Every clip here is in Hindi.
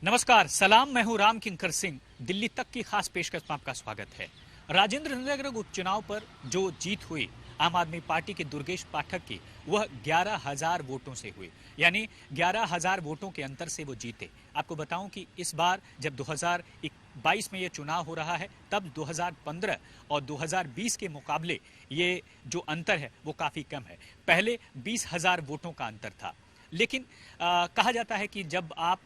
नमस्कार, सलाम। मैं हूं राम किंकर सिंह। दिल्ली तक की खास पेशकश में आपका स्वागत है। राजेंद्र नगर उपचुनाव पर जो जीत हुई आम आदमी पार्टी के दुर्गेश पाठक की, वह 11,000 वोटों से हुई। यानी 11,000 वोटों के अंतर से वो जीते। आपको बताऊं कि इस बार जब 2022 में ये चुनाव हो रहा है, तब 2015 और 2020 के मुकाबले ये जो अंतर है वो काफ़ी कम है। पहले 20,000 वोटों का अंतर था। लेकिन कहा जाता है कि जब आप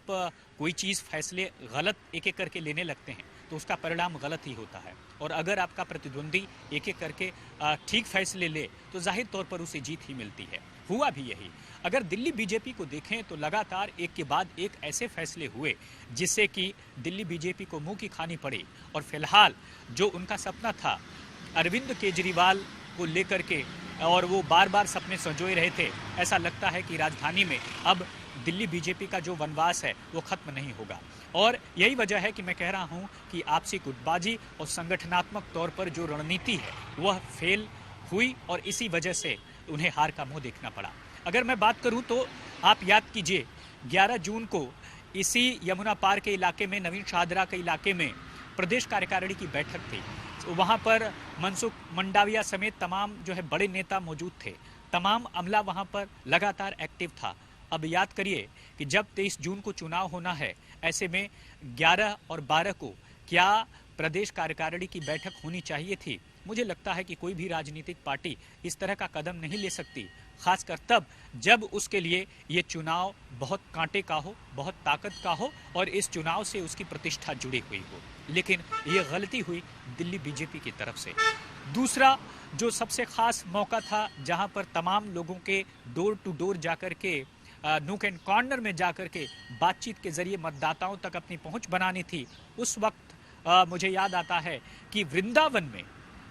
कोई चीज़ फैसले गलत एक एक करके लेने लगते हैं तो उसका परिणाम गलत ही होता है। और अगर आपका प्रतिद्वंदी एक एक करके ठीक फैसले ले तो जाहिर तौर पर उसे जीत ही मिलती है। हुआ भी यही। अगर दिल्ली बीजेपी को देखें तो लगातार एक के बाद एक ऐसे फैसले हुए जिससे कि दिल्ली बीजेपी को मुंह की खानी पड़ी। और फिलहाल जो उनका सपना था अरविंद केजरीवाल को लेकर के, और वो बार बार सपने संजोए रहे थे, ऐसा लगता है कि राजधानी में अब दिल्ली बीजेपी का जो वनवास है वो खत्म नहीं होगा। और यही वजह है कि मैं कह रहा हूं कि आपसी गुटबाजी और संगठनात्मक तौर पर जो रणनीति है वह फेल हुई और इसी वजह से उन्हें हार का मुंह देखना पड़ा। अगर मैं बात करूं तो आप याद कीजिए 11 जून को इसी यमुना पार के इलाके में, नवीन शाहदरा के इलाके में प्रदेश कार्यकारिणी की बैठक थी। वहाँ पर मनसुख मंडाविया समेत तमाम जो है बड़े नेता मौजूद थे। तमाम अमला वहाँ पर लगातार एक्टिव था। अब याद करिए कि जब 23 जून को चुनाव होना है, ऐसे में 11 और 12 को क्या प्रदेश कार्यकारिणी की बैठक होनी चाहिए थी। मुझे लगता है कि कोई भी राजनीतिक पार्टी इस तरह का कदम नहीं ले सकती, खासकर तब जब उसके लिए ये चुनाव बहुत कांटे का हो, बहुत ताकत का हो और इस चुनाव से उसकी प्रतिष्ठा जुड़ी हुई हो। लेकिन ये गलती हुई दिल्ली बीजेपी की तरफ से। दूसरा जो सबसे खास मौका था, जहां पर तमाम लोगों के डोर टू डोर जाकर के, नूक एंड कॉर्नर में जाकर के बातचीत के जरिए मतदाताओं तक अपनी पहुंच बनानी थी, उस वक्त मुझे याद आता है कि वृंदावन में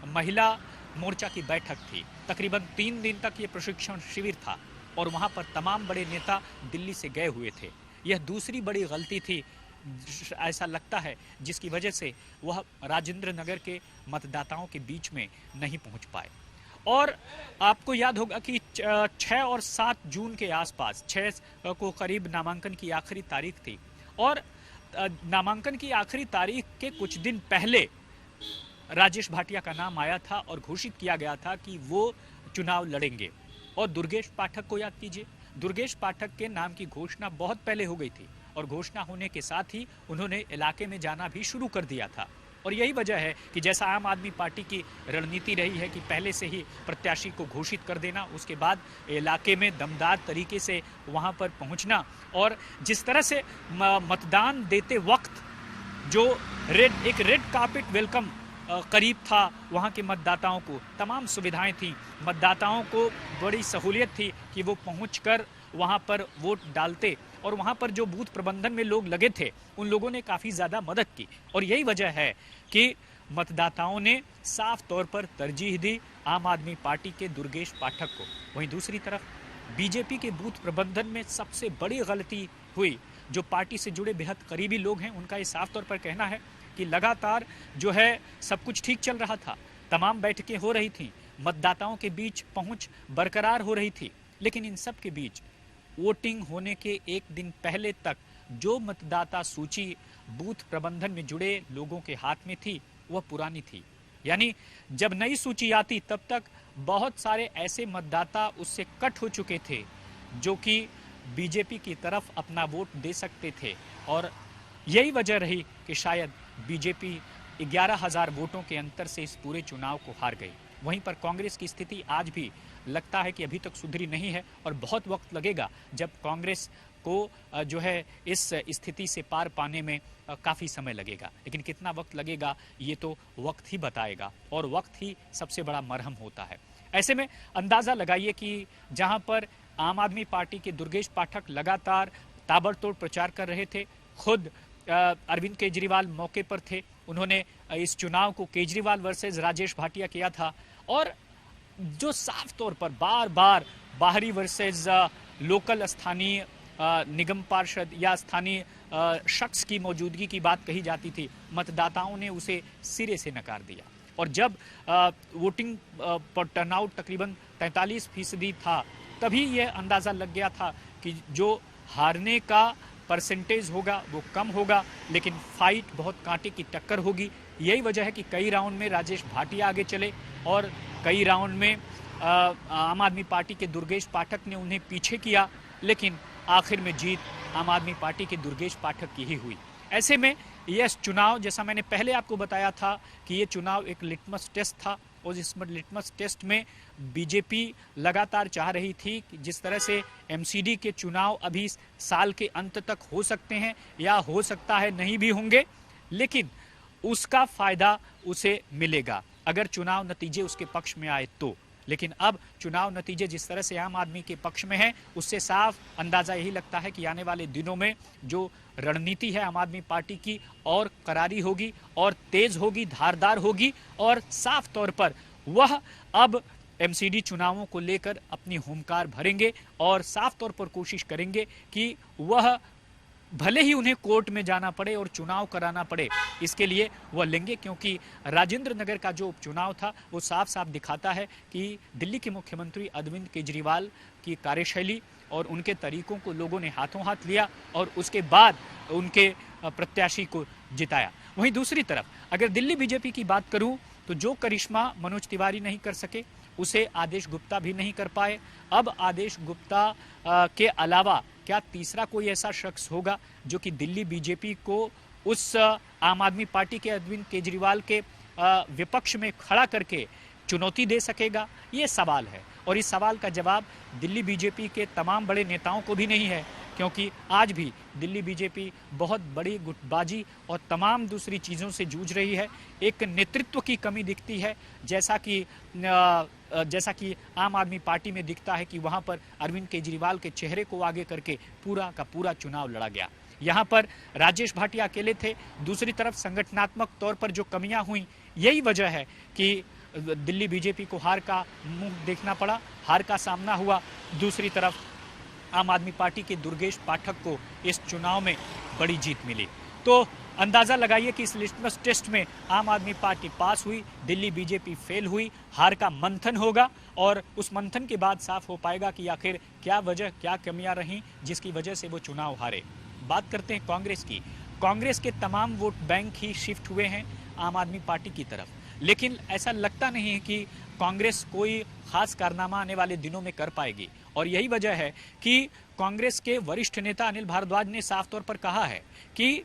महिला मोर्चा की बैठक थी। तकरीबन 3 दिन तक ये प्रशिक्षण शिविर था और वहां पर तमाम बड़े नेता दिल्ली से गए हुए थे। यह दूसरी बड़ी गलती थी, ऐसा लगता है, जिसकी वजह से वह राजेंद्र नगर के मतदाताओं के बीच में नहीं पहुंच पाए। और आपको याद होगा कि 6 और 7 जून के आसपास, 6 को करीब नामांकन की आखिरी तारीख थी और नामांकन की आखिरी तारीख के कुछ दिन पहले राजेश भाटिया का नाम आया था और घोषित किया गया था कि वो चुनाव लड़ेंगे। और दुर्गेश पाठक को याद कीजिए, दुर्गेश पाठक के नाम की घोषणा बहुत पहले हो गई थी और घोषणा होने के साथ ही उन्होंने इलाके में जाना भी शुरू कर दिया था। और यही वजह है कि जैसा आम आदमी पार्टी की रणनीति रही है कि पहले से ही प्रत्याशी को घोषित कर देना, उसके बाद इलाके में दमदार तरीके से वहां पर पहुंचना, और जिस तरह से मतदान देते वक्त जो एक रेड कार्पेट वेलकम करीब था वहाँ के मतदाताओं को, तमाम सुविधाएं थी, मतदाताओं को बड़ी सहूलियत थी कि वो पहुंचकर वहाँ पर वोट डालते। और वहाँ पर जो बूथ प्रबंधन में लोग लगे थे उन लोगों ने काफ़ी ज़्यादा मदद की। और यही वजह है कि मतदाताओं ने साफ तौर पर तरजीह दी आम आदमी पार्टी के दुर्गेश पाठक को। वहीं दूसरी तरफ बीजेपी के बूथ प्रबंधन में सबसे बड़ी गलती हुई। जो पार्टी से जुड़े बेहद करीबी लोग हैं उनका ये साफ तौर पर कहना है कि लगातार जो है सब कुछ ठीक चल रहा था, तमाम बैठकें हो रही थीं, मतदाताओं के बीच पहुंच बरकरार हो रही थी, लेकिन इन सब के बीच वोटिंग होने के एक दिन पहले तक जो मतदाता सूची बूथ प्रबंधन में जुड़े लोगों के हाथ में थी वह पुरानी थी। यानी जब नई सूची आती तब तक बहुत सारे ऐसे मतदाता उससे कट हो चुके थे जो कि बीजेपी की तरफ अपना वोट दे सकते थे। और यही वजह रही कि शायद बीजेपी 11,000 वोटों के अंतर से इस पूरे चुनाव को हार गई। वहीं पर कांग्रेस की स्थिति आज भी लगता है कि अभी तक सुधरी नहीं है और बहुत वक्त लगेगा जब कांग्रेस को जो है इस स्थिति से पार पाने में काफ़ी समय लगेगा। लेकिन कितना वक्त लगेगा ये तो वक्त ही बताएगा और वक्त ही सबसे बड़ा मरहम होता है। ऐसे में अंदाज़ा लगाइए कि जहां पर आम आदमी पार्टी के दुर्गेश पाठक लगातार ताबड़तोड़ प्रचार कर रहे थे, खुद अरविंद केजरीवाल मौके पर थे, उन्होंने इस चुनाव को केजरीवाल वर्सेस राजेश भाटिया किया था, और जो साफ तौर पर बार बार बाहरी वर्सेस लोकल स्थानीय निगम पार्षद या स्थानीय शख्स की मौजूदगी की बात कही जाती थी, मतदाताओं ने उसे सिरे से नकार दिया। और जब वोटिंग पर टर्नआउट तकरीबन 43% था, तभी यह अंदाज़ा लग गया था कि जो हारने का परसेंटेज होगा वो कम होगा, लेकिन फाइट बहुत कांटे की टक्कर होगी। यही वजह है कि कई राउंड में राजेश भाटिया आगे चले और कई राउंड में आम आदमी पार्टी के दुर्गेश पाठक ने उन्हें पीछे किया, लेकिन आखिर में जीत आम आदमी पार्टी के दुर्गेश पाठक की ही हुई। ऐसे में यह चुनाव, जैसा मैंने पहले आपको बताया था कि ये चुनाव एक लिटमस टेस्ट था, और इस लिटमस टेस्ट में बीजेपी लगातार चाह रही थी कि जिस तरह से एमसीडी के चुनाव अभी साल के अंत तक हो सकते हैं या हो सकता है नहीं भी होंगे, लेकिन उसका फायदा उसे मिलेगा अगर चुनाव नतीजे उसके पक्ष में आए तो। लेकिन अब चुनाव नतीजे जिस तरह से आम आदमी के पक्ष में हैं, उससे साफ अंदाजा यही लगता है कि आने वाले दिनों में जो रणनीति है आम आदमी पार्टी की और करारी होगी और तेज होगी, धारदार होगी, और साफ तौर पर वह अब एमसीडी चुनावों को लेकर अपनी हुंकार भरेंगे और साफ तौर पर कोशिश करेंगे कि वह भले ही उन्हें कोर्ट में जाना पड़े और चुनाव कराना पड़े, इसके लिए वह लेंगे, क्योंकि राजेंद्र नगर का जो उपचुनाव था वो साफ साफ दिखाता है कि दिल्ली के मुख्यमंत्री अरविंद केजरीवाल की कार्यशैली और उनके तरीकों को लोगों ने हाथों हाथ लिया और उसके बाद उनके प्रत्याशी को जिताया। वहीं दूसरी तरफ अगर दिल्ली बीजेपी की बात करूं तो जो करिश्मा मनोज तिवारी नहीं कर सके उसे आदेश गुप्ता भी नहीं कर पाए। अब आदेश गुप्ता के अलावा क्या तीसरा कोई ऐसा शख्स होगा जो कि दिल्ली बीजेपी को उस आम आदमी पार्टी के अरविंद केजरीवाल के विपक्ष में खड़ा करके चुनौती दे सकेगा? ये सवाल है, और इस सवाल का जवाब दिल्ली बीजेपी के तमाम बड़े नेताओं को भी नहीं है, क्योंकि आज भी दिल्ली बीजेपी बहुत बड़ी गुटबाजी और तमाम दूसरी चीज़ों से जूझ रही है। एक नेतृत्व की कमी दिखती है, जैसा कि आम आदमी पार्टी में दिखता है कि वहां पर अरविंद केजरीवाल के चेहरे को आगे करके पूरा का पूरा चुनाव लड़ा गया। यहाँ पर राजेश भाटिया अकेले थे। दूसरी तरफ संगठनात्मक तौर पर जो कमियां हुई, यही वजह है कि दिल्ली बीजेपी को हार का मुंह देखना पड़ा, हार का सामना हुआ। दूसरी तरफ आम आदमी पार्टी के दुर्गेश पाठक को इस चुनाव में बड़ी जीत मिली। तो अंदाजा लगाइए कि इस लिटमस टेस्ट में आम आदमी पार्टी पास हुई, दिल्ली बीजेपी फेल हुई। हार का मंथन होगा और उस मंथन के बाद साफ हो पाएगा कि आखिर क्या वजह, क्या कमियां रहीं जिसकी वजह से वो चुनाव हारे। बात करते हैं कांग्रेस की। कांग्रेस के तमाम वोट बैंक ही शिफ्ट हुए हैं आम आदमी पार्टी की तरफ, लेकिन ऐसा लगता नहीं है कि कांग्रेस कोई खास कारनामा आने वाले दिनों में कर पाएगी। और यही वजह है कि कांग्रेस के वरिष्ठ नेता अनिल भारद्वाज ने साफ तौर पर कहा है कि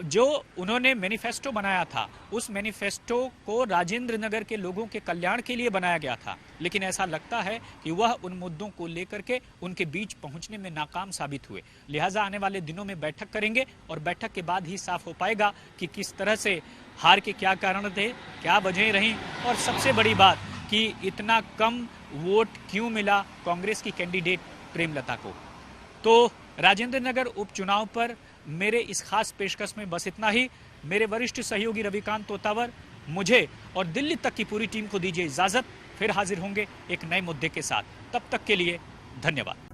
जो उन्होंने मैनिफेस्टो बनाया था, उस मैनिफेस्टो को राजेंद्र नगर के लोगों के कल्याण के लिए बनाया गया था, लेकिन ऐसा लगता है कि वह उन मुद्दों को लेकर के उनके बीच पहुंचने में नाकाम साबित हुए। लिहाजा आने वाले दिनों में बैठक करेंगे और बैठक के बाद ही साफ हो पाएगा कि किस तरह से हार के क्या कारण थे, क्या वजह रहीं, और सबसे बड़ी बात कि इतना कम वोट क्यों मिला कांग्रेस की कैंडिडेट प्रेमलता को। तो राजेंद्र नगर उपचुनाव पर मेरे इस खास पेशकश में बस इतना ही। मेरे वरिष्ठ सहयोगी रविकांत तोतावर, मुझे और दिल्ली तक की पूरी टीम को दीजिए इजाजत। फिर हाजिर होंगे एक नए मुद्दे के साथ। तब तक के लिए धन्यवाद।